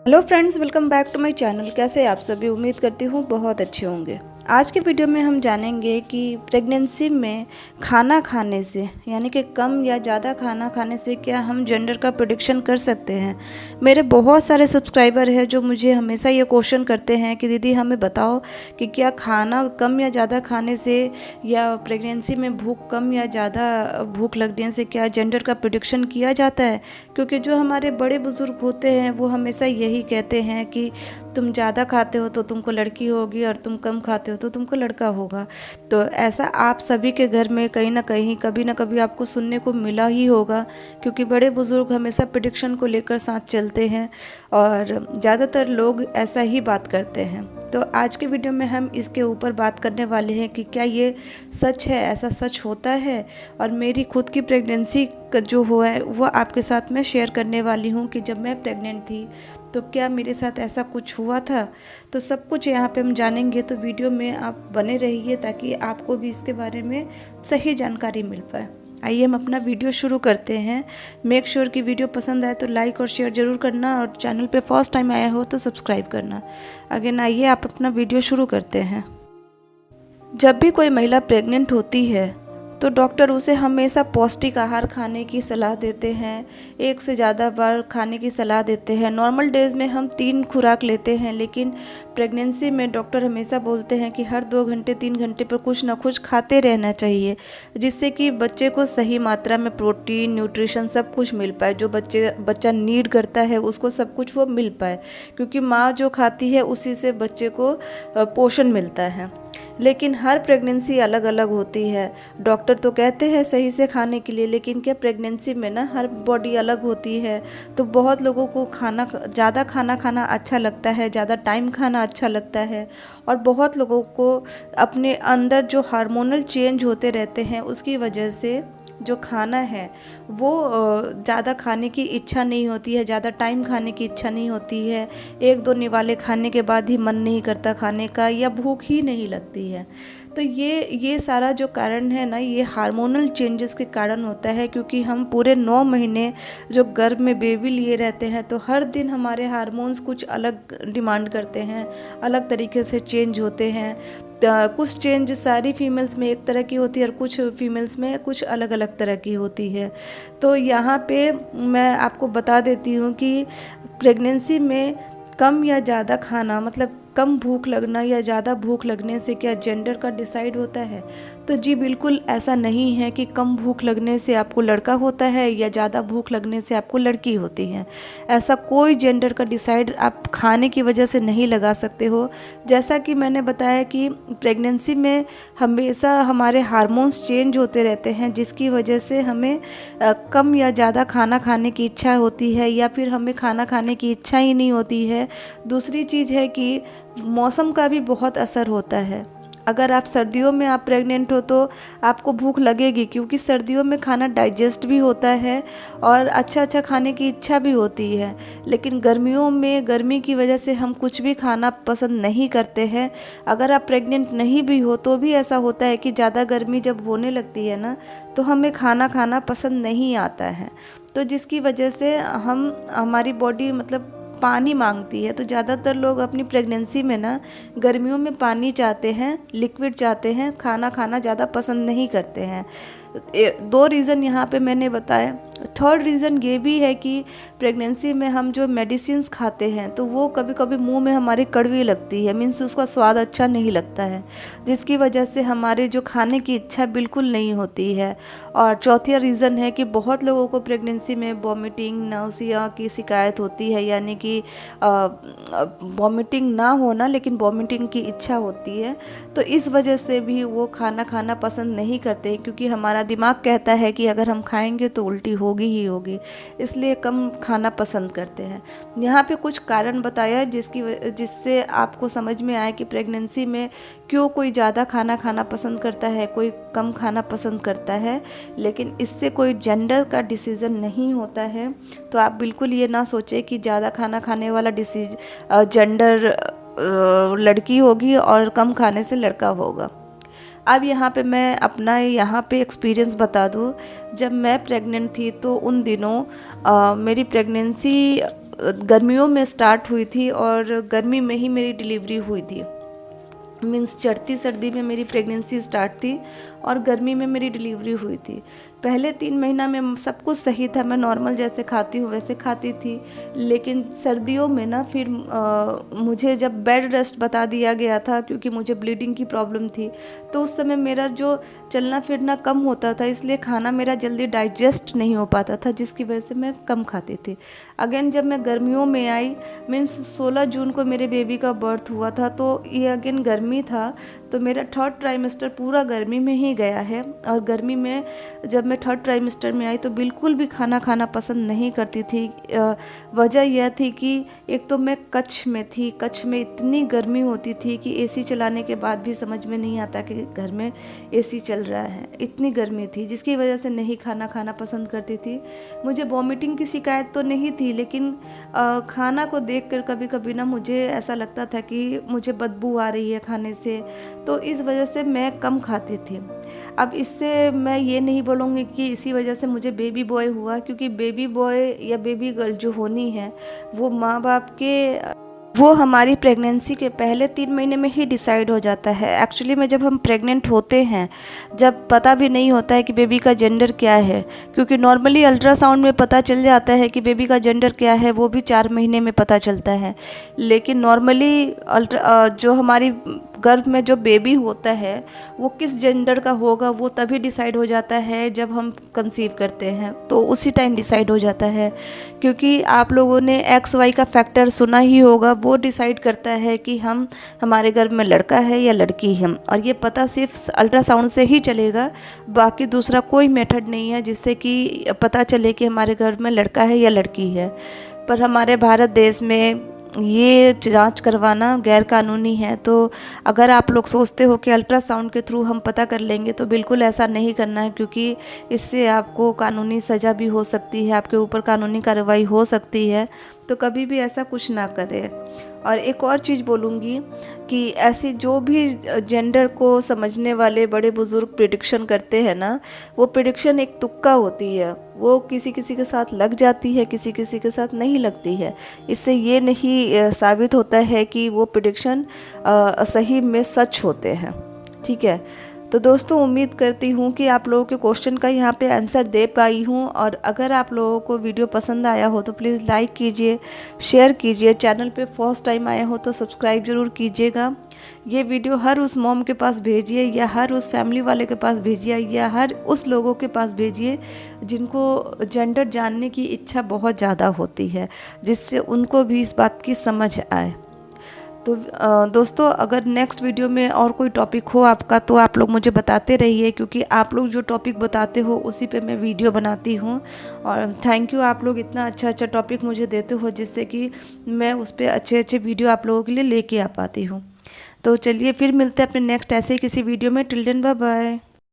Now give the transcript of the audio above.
Hello friends, welcome back to my channel. कैसे हैं आप सभी? उम्मीद करती हूँ बहुत अच्छे होंगे। आज के वीडियो में हम जानेंगे कि प्रेगनेंसी में खाना खाने से यानी कि कम या ज़्यादा खाना खाने से क्या हम जेंडर का प्रेडिक्शन कर सकते हैं। मेरे बहुत सारे सब्सक्राइबर हैं जो मुझे हमेशा ये क्वेश्चन करते हैं कि दीदी हमें बताओ कि क्या खाना कम या ज़्यादा खाने से या प्रेगनेंसी में भूख कम या ज़्यादा भूख लगने से क्या जेंडर का प्रेडिक्शन किया जाता है। क्योंकि जो हमारे बड़े बुज़ुर्ग होते हैं वो हमेशा यही कहते हैं कि तुम ज़्यादा खाते हो तो तुमको लड़की होगी और तुम कम खाते हो तो तुमको लड़का होगा। तो ऐसा आप सभी के घर में कहीं ना कहीं कभी ना कभी आपको सुनने को मिला ही होगा, क्योंकि बड़े बुज़ुर्ग हमेशा प्रेडिक्शन को लेकर साथ चलते हैं और ज़्यादातर लोग ऐसा ही बात करते हैं। तो आज के वीडियो में हम इसके ऊपर बात करने वाले हैं कि क्या ये सच है, ऐसा सच होता है। और मेरी खुद की प्रेगनेंसी का जो हुआ है वो आपके साथ मैं शेयर करने वाली हूँ कि जब मैं प्रेग्नेंट थी तो क्या मेरे साथ ऐसा कुछ हुआ था। तो सब कुछ यहाँ पे हम जानेंगे, तो वीडियो में आप बने रहिए ताकि आपको भी इसके बारे में सही जानकारी मिल पाए। आइए हम अपना वीडियो शुरू करते हैं। मेक श्योर कि वीडियो पसंद आए तो लाइक और शेयर ज़रूर करना, और चैनल पे फर्स्ट टाइम आया हो तो सब्सक्राइब करना। अगेन आइए आप अपना वीडियो शुरू करते हैं। जब भी कोई महिला प्रेग्नेंट होती है तो डॉक्टर उसे हमेशा पौष्टिक आहार खाने की सलाह देते हैं, एक से ज़्यादा बार खाने की सलाह देते हैं। नॉर्मल डेज़ में हम 3 खुराक लेते हैं, लेकिन प्रेगनेंसी में डॉक्टर हमेशा बोलते हैं कि हर 2 घंटे 3 घंटे पर कुछ ना कुछ खाते रहना चाहिए, जिससे कि बच्चे को सही मात्रा में प्रोटीन, न्यूट्रिशन सब कुछ मिल पाए। जो बच्चा नीड करता है उसको सब कुछ वो मिल पाए, क्योंकि माँ जो खाती है उसी से बच्चे को पोषण मिलता है। लेकिन हर प्रेगनेंसी अलग अलग होती है। डॉक्टर तो कहते हैं सही से खाने के लिए, लेकिन क्या प्रेगनेंसी में ना हर बॉडी अलग होती है। तो बहुत लोगों को ज़्यादा खाना खाना अच्छा लगता है, ज़्यादा टाइम खाना अच्छा लगता है, और बहुत लोगों को अपने अंदर जो हार्मोनल चेंज होते रहते हैं उसकी वजह से जो खाना है वो ज़्यादा खाने की इच्छा नहीं होती है, ज़्यादा टाइम खाने की इच्छा नहीं होती है। 1-2 निवाले खाने के बाद ही मन नहीं करता खाने का, या भूख ही नहीं लगती है। तो ये सारा जो कारण है ना, ये हार्मोनल चेंजेस के कारण होता है। क्योंकि हम पूरे 9 महीने जो गर्भ में बेबी लिए रहते हैं तो हर दिन हमारे हार्मोन्स कुछ अलग डिमांड करते हैं, अलग तरीके से चेंज होते हैं। कुछ चेंज सारी फीमेल्स में एक तरह की होती है और कुछ फीमेल्स में कुछ अलग अलग तरह की होती है। तो यहाँ पे मैं आपको बता देती हूँ कि प्रेगनेंसी में कम या ज़्यादा खाना, मतलब कम भूख लगना या ज़्यादा भूख लगने से क्या जेंडर का डिसाइड होता है। तो जी बिल्कुल ऐसा नहीं है कि कम भूख लगने से आपको लड़का होता है या ज़्यादा भूख लगने से आपको लड़की होती है। ऐसा कोई जेंडर का डिसाइड आप खाने की वजह से नहीं लगा सकते हो। जैसा कि मैंने बताया कि प्रेगनेंसी में हमेशा हमारे हार्मोन्स चेंज होते रहते हैं, जिसकी वजह से हमें कम या ज़्यादा खाना खाने की इच्छा होती है, या फिर हमें खाना खाने की इच्छा ही नहीं होती है। दूसरी चीज़ है कि मौसम का भी बहुत असर होता है। अगर आप सर्दियों में आप प्रेग्नेंट हो तो आपको भूख लगेगी, क्योंकि सर्दियों में खाना डाइजेस्ट भी होता है और अच्छा खाने की इच्छा भी होती है। लेकिन गर्मियों में गर्मी की वजह से हम कुछ भी खाना पसंद नहीं करते हैं। अगर आप प्रेग्नेंट नहीं भी हो तो भी ऐसा होता है कि ज़्यादा गर्मी जब होने लगती है ना, तो हमें खाना खाना पसंद नहीं आता है। तो जिसकी वजह से हमारी बॉडी मतलब पानी मांगती है। तो ज़्यादातर लोग अपनी प्रेगनेंसी में ना गर्मियों में पानी चाहते हैं, लिक्विड चाहते हैं, खाना खाना ज़्यादा पसंद नहीं करते हैं। 2 रीज़न यहाँ पे मैंने बताया। थर्ड रीज़न ये भी है कि प्रेगनेंसी में हम जो मेडिसिन्स खाते हैं तो वो कभी कभी मुंह में हमारी कड़वी लगती है, मीन्स उसका स्वाद अच्छा नहीं लगता है, जिसकी वजह से हमारे जो खाने की इच्छा बिल्कुल नहीं होती है। और चौथा रीज़न है कि बहुत लोगों को प्रेगनेंसी में वॉमिटिंग, नाउसिया की शिकायत होती है, यानी कि वॉमिटिंग ना होना लेकिन वॉमिटिंग की इच्छा होती है। तो इस वजह से भी वो खाना खाना पसंद नहीं करते, क्योंकि हमारा दिमाग कहता है कि अगर हम खाएंगे तो उल्टी होगी ही होगी, इसलिए कम खाना पसंद करते हैं। यहाँ पे कुछ कारण बताया जिससे आपको समझ में आए कि प्रेगनेंसी में क्यों कोई ज़्यादा खाना खाना पसंद करता है, कोई कम खाना पसंद करता है। लेकिन इससे कोई जेंडर का डिसीज़न नहीं होता है। तो आप बिल्कुल ये ना सोचें कि ज़्यादा खाना खाने वाला जेंडर लड़की होगी और कम खाने से लड़का होगा। अब यहाँ पे मैं अपना एक्सपीरियंस बता दूँ। जब मैं प्रेग्नेंट थी तो उन दिनों मेरी प्रेगनेंसी गर्मियों में स्टार्ट हुई थी और गर्मी में ही मेरी डिलीवरी हुई थी। मीन्स चढ़ती सर्दी में मेरी प्रेगनेंसी स्टार्ट थी और गर्मी में मेरी डिलीवरी हुई थी। पहले 3 महीना में सब कुछ सही था, मैं नॉर्मल जैसे खाती हूँ वैसे खाती थी। लेकिन सर्दियों में ना फिर मुझे जब बेड रेस्ट बता दिया गया था, क्योंकि मुझे ब्लीडिंग की प्रॉब्लम थी, तो उस समय मेरा जो चलना फिरना कम होता था, इसलिए खाना मेरा जल्दी डाइजेस्ट नहीं हो पाता था, जिसकी वजह से मैं कम खाती थी। अगेन जब मैं गर्मियों में आई, मीन्स 16 जून को मेरे बेबी का बर्थ हुआ था, तो ये अगेन गर्मी था, तो मेरा 3rd ट्राइमेस्टर पूरा गर्मी में ही गया है। और गर्मी में जब मैं 3rd ट्राइमेस्टर में आई तो बिल्कुल भी खाना खाना पसंद नहीं करती थी। वजह यह थी कि एक तो मैं कच्छ में थी, कच्छ में इतनी गर्मी होती थी कि एसी चलाने के बाद भी समझ में नहीं आता कि घर में एसी चल रहा है, इतनी गर्मी थी, जिसकी वजह से नहीं खाना खाना पसंद करती थी। मुझे वॉमिटिंग की शिकायत तो नहीं थी, लेकिन खाना को देखकर कभी कभी ना मुझे ऐसा लगता था कि मुझे बदबू आ रही है खाने से, तो इस वजह से मैं कम खाती थी। अब इससे मैं ये नहीं बोलूँगी कि इसी वजह से मुझे बेबी बॉय हुआ, क्योंकि बेबी बॉय या बेबी गर्ल जो होनी है वो माँ बाप के वो हमारी प्रेगनेंसी के पहले 3 महीने में ही डिसाइड हो जाता है। एक्चुअली में जब हम प्रेग्नेंट होते हैं, जब पता भी नहीं होता है कि बेबी का जेंडर क्या है, क्योंकि नॉर्मली अल्ट्रासाउंड में पता चल जाता है कि बेबी का जेंडर क्या है, वो भी 4 महीने में पता चलता है। लेकिन नॉर्मली जो हमारी गर्भ में जो बेबी होता है वो किस जेंडर का होगा वो तभी डिसाइड हो जाता है जब हम कंसीव करते हैं, तो उसी टाइम डिसाइड हो जाता है। क्योंकि आप लोगों ने XY का फैक्टर सुना ही होगा, वो डिसाइड करता है कि हमारे गर्भ में लड़का है या लड़की है, और ये पता सिर्फ अल्ट्रासाउंड से ही चलेगा। बाकी दूसरा कोई मेथड नहीं है जिससे कि पता चले कि हमारे गर्भ में लड़का है या लड़की है। पर हमारे भारत देश में ये जांच करवाना गैर कानूनी है। तो अगर आप लोग सोचते हो कि अल्ट्रासाउंड के थ्रू हम पता कर लेंगे, तो बिल्कुल ऐसा नहीं करना है, क्योंकि इससे आपको कानूनी सज़ा भी हो सकती है, आपके ऊपर कानूनी कार्रवाई हो सकती है। तो कभी भी ऐसा कुछ ना करें। और एक और चीज़ बोलूँगी कि ऐसी जो भी जेंडर को समझने वाले बड़े बुज़ुर्ग प्रेडिक्शन करते हैं ना, वो प्रेडिक्शन एक तुक्का होती है, वो किसी किसी के साथ लग जाती है, किसी किसी के साथ नहीं लगती है। इससे ये नहीं साबित होता है कि वो प्रेडिक्शन सही में सच होते हैं। ठीक है, तो दोस्तों उम्मीद करती हूँ कि आप लोगों के क्वेश्चन का यहाँ पे आंसर दे पाई हूँ। और अगर आप लोगों को वीडियो पसंद आया हो तो प्लीज़ लाइक कीजिए, शेयर कीजिए। चैनल पे फर्स्ट टाइम आए हो तो सब्सक्राइब ज़रूर कीजिएगा। ये वीडियो हर उस मॉम के पास भेजिए, या हर उस फैमिली वाले के पास भेजिए, या हर उस लोगों के पास भेजिए जिनको जेंडर जानने की इच्छा बहुत ज़्यादा होती है, जिससे उनको भी इस बात की समझ आए। तो दोस्तों अगर नेक्स्ट वीडियो में और कोई टॉपिक हो आपका तो आप लोग मुझे बताते रहिए, क्योंकि आप लोग जो टॉपिक बताते हो उसी पे मैं वीडियो बनाती हूँ। और थैंक यू, आप लोग इतना अच्छा अच्छा टॉपिक मुझे देते हो, जिससे कि मैं उस पर अच्छे अच्छे वीडियो आप लोगों के लिए लेके आ पाती हूँ। तो चलिए फिर मिलते हैं अपने नेक्स्ट ऐसे ही किसी वीडियो में। Till then bye bye.